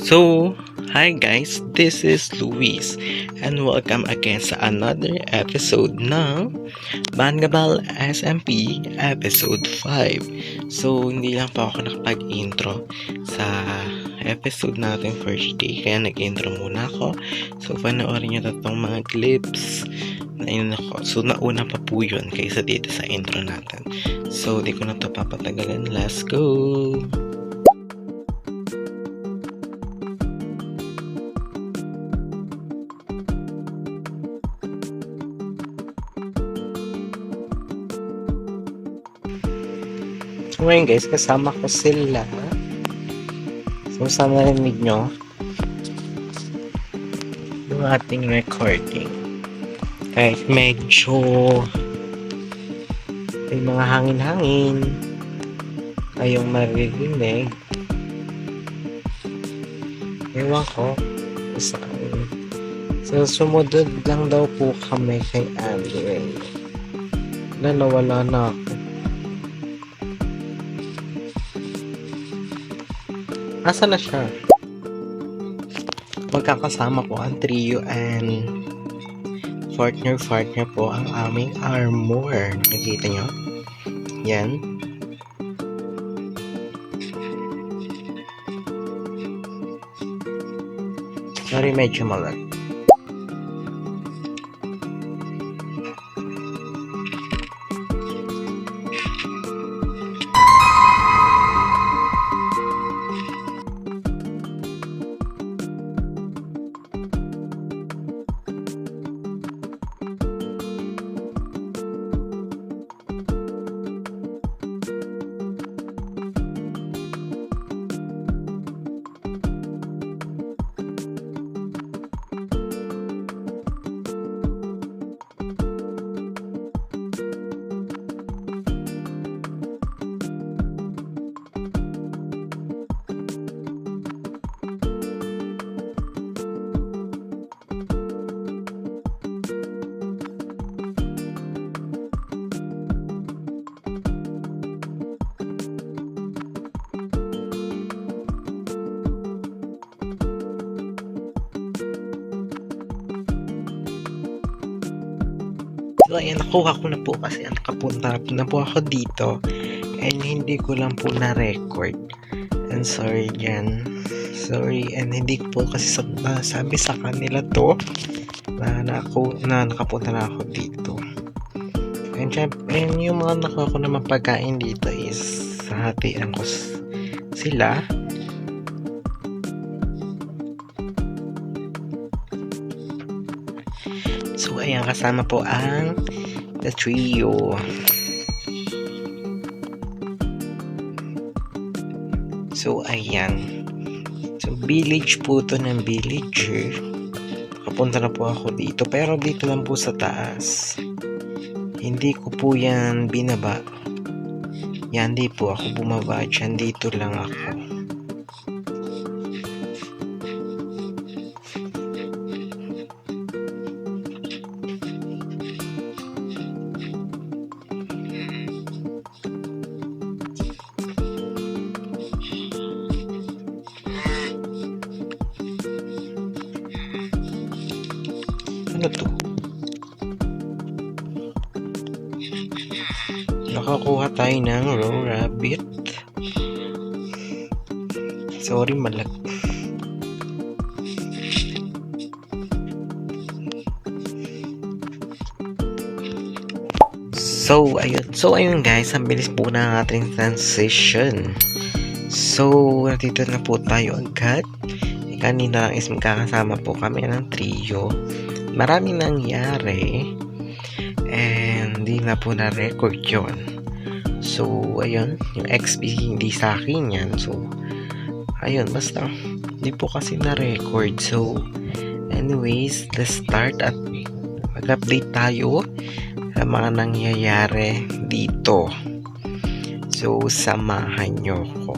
So, hi guys, this is Luis and welcome again sa another episode ng Bangabal SMP Episode 5. So, hindi lang pa ako nakapag-intro sa episode natin first day, kaya nag-intro muna ako. So, panoorin nyo na itong mga clips na yun ako. So, nauna pa po yun kaysa dito sa intro natin. So, di ko na ito papatagalan. Let's go! So ngayon guys, kasama ko sila. So sana narinig nyo yung ating recording. Kahit medyo may mga hangin-hangin kayong maririnig. Ewan ko saan. So sumunod lang daw po kami kay Andre. Nawala na ako. Asa na siya? Magkakasama po ang trio and partner po ang aming armor. Nakikita nyo? Yan. Sorry, medyo malag. So ayan, nakuha ko na po kasi nakapunta na po ako dito and hindi ko lang po na-record. And sorry dyan. Sorry, and hindi ko po kasi sabi sa kanila to na nakapunta na ako dito. And yung mga nakuha ko naman pagkain dito is hatian ko sila. So, ayan, kasama po ang the trio. So, ayan. So, village po to ng villager. Nakapunta na po ako dito. Pero dito lang po sa taas. Hindi ko po yan binaba. Yan, di po ako bumaba dyan. Dito lang ako. Ano to? Nakakuha tayo ng raw rabbit. Sorry, malag. So ayun guys, ang bilis po ng ating transition. So, nandito na po tayo agad. Kanina lang is magkakasama po kami ng trio. Maraming nangyari and hindi na po na-record yun. So, ayun, yung XP hindi sa akin yan. So, ayun, basta hindi po kasi na-record. So, anyways, let's start at mag-update tayo sa mga nangyayari dito. So, samahan nyo ko.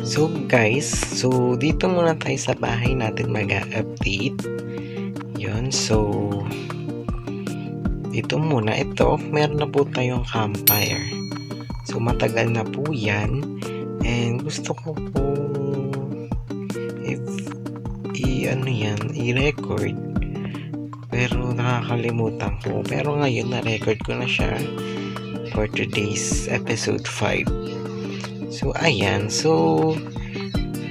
So, guys, so dito muna tayo sa bahay natin mag-update. Yun, so dito muna, ito meron na po tayong campfire. So matagal na po yan and gusto ko po i-record. Pero nakakalimutan ko. Pero ngayon na-record ko na siya for today's episode 5. So ayan. So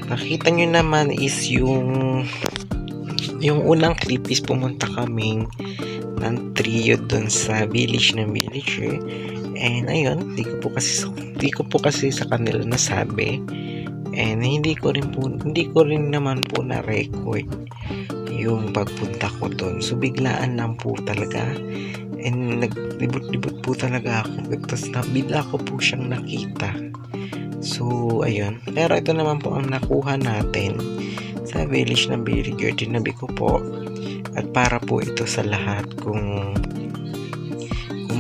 nakita nyo naman is yung unang clip is pumunta kaming ng trio dun sa village ng villager. And ayun, di ko po kasi sa kanila nasabi. And hindi ko rin naman po na-record yung pagpunta ko doon. So biglaan lang po talaga. And naglibot-libot po talaga ako. Tapos bigla ko po siyang nakita. So ayun. Pero ito naman po ang nakuha natin sa village ng villager. Tinabi ko po. At para po ito sa lahat kung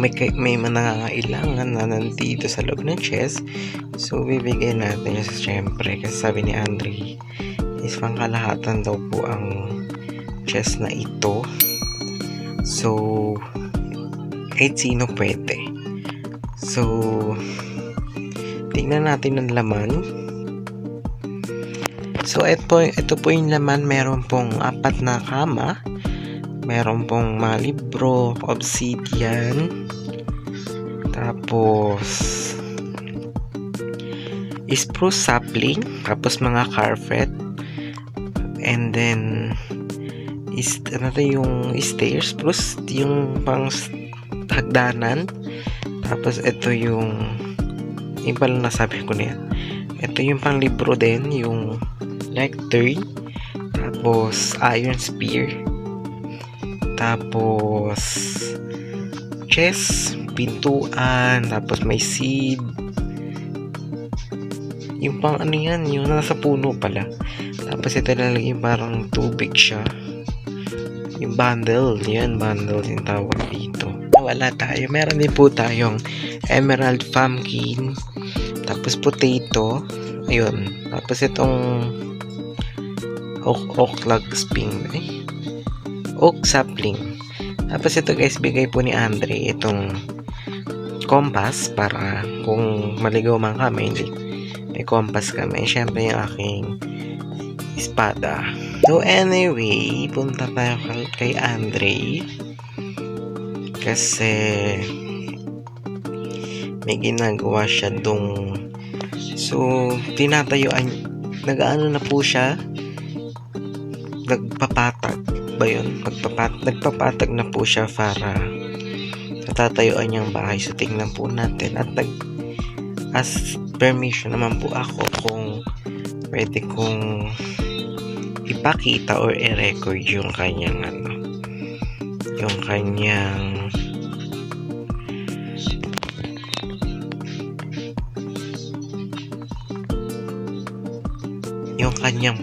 may nangangailangan na nandito sa loob ng chest, so bibigyan natin yun syempre. Kasi sabi ni Andre is pangkalahatan daw po ang chest na ito. So kahit sino pwede. So tingnan natin ang laman. So ito po yung laman. Meron pong 4 na kama. Meron pong mga libro, obsidian, tapos spruce sapling, tapos mga carpet, and then yung stairs, plus yung pang hagdanan, tapos ito yung pala nasabi ko na yan. Ito yung pang libro din, yung lectern, tapos iron spear, tapos chest, pintuan, tapos may seed, yung pang ano yan, yung nasa puno pala. Tapos ito lalagay parang tubig siya, yung bundle yung tawag dito. Wala tayo, meron din po tayong emerald pumpkin, tapos potato, ayun, tapos itong oak sapling. Tapos ito guys, bigay po ni Andre itong compass para kung maligaw man kami, may compass kami. Syempre yung aking espada. So anyway, punta tayo kay Andre kasi may ginagawa siya dong, so tinatayuan, nag-ano na po siya, nagpapatag ba yun? Nagpapatag na po siya para natatayuan niyang bahay. So tingnan po natin at as permission naman po ako kung pwede kong ipakita or i-record yung kanyang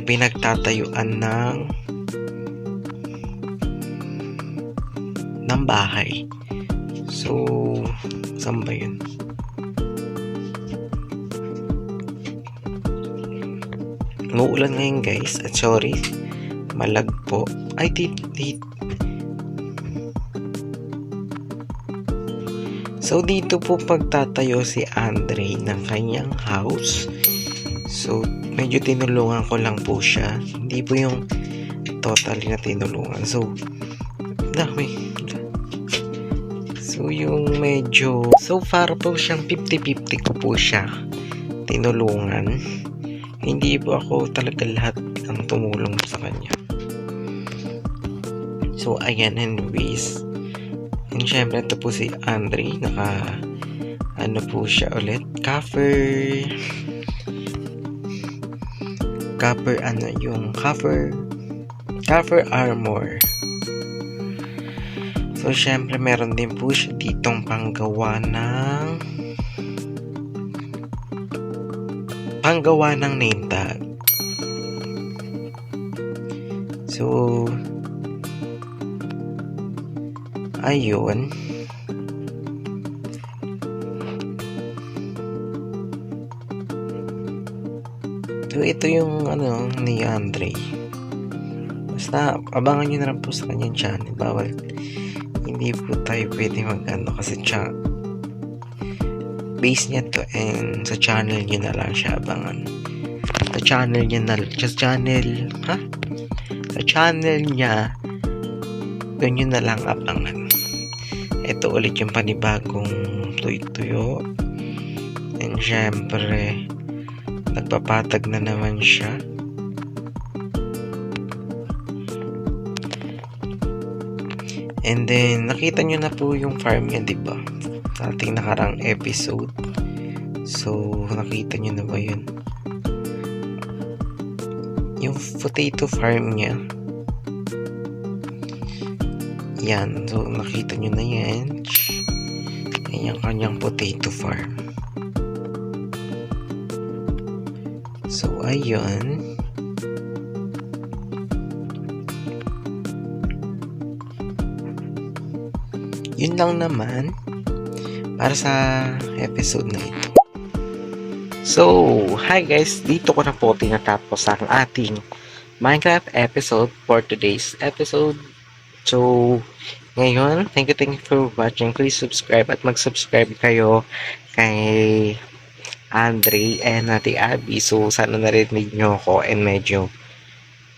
pinagtatayuan ng bahay. So saan ba yun? Muulan ngayon guys, at sorry, malag po. Ay, so dito po pagtatayo si Andre ng kanyang house. So medyo tinulungan ko lang po siya, hindi po yung totally na tinulungan. So yung medyo, so para po siyang 50-50 ko po siya tinulungan. Hindi po ako talaga lahat ang tumulong sa kanya. So ayan, anyways, and syempre ito po si Andre, ano po siya ulit, cover armor. So syempre meron din po siya ditong panggawa ng name tag. So ayun, so ito yung ni Andre. Basta abangan nyo na lang po sa kanyang channel. Hindi po tayo pwede kasi base niya to, and sa channel niya na lang siya abangan. sa channel niya. Doon nyo na lang abangan. Ito ulit yung panibagong tuyo-tuyo. And syempre, nagpapatag na naman siya. And then, nakita nyo na po yung farm niya, diba? Sa ating nakarang episode. So, nakita nyo na ba yun? Yung potato farm niya. Yan. So, nakita nyo na yan. Yan yung kanyang potato farm. So, ayun. Yun lang naman para sa episode na ito. So, hi guys, dito ko na po tinatapos ang ating Minecraft episode for today's episode. So, ngayon, thank you for watching. Please subscribe at mag-subscribe kayo kay Andre and Ate Abby. So, sana narinig nyo ako and medyo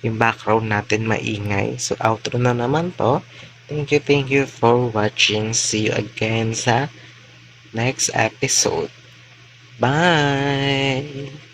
yung background natin maingay. So, outro na naman to. Thank you for watching. See you again sa next episode. Bye!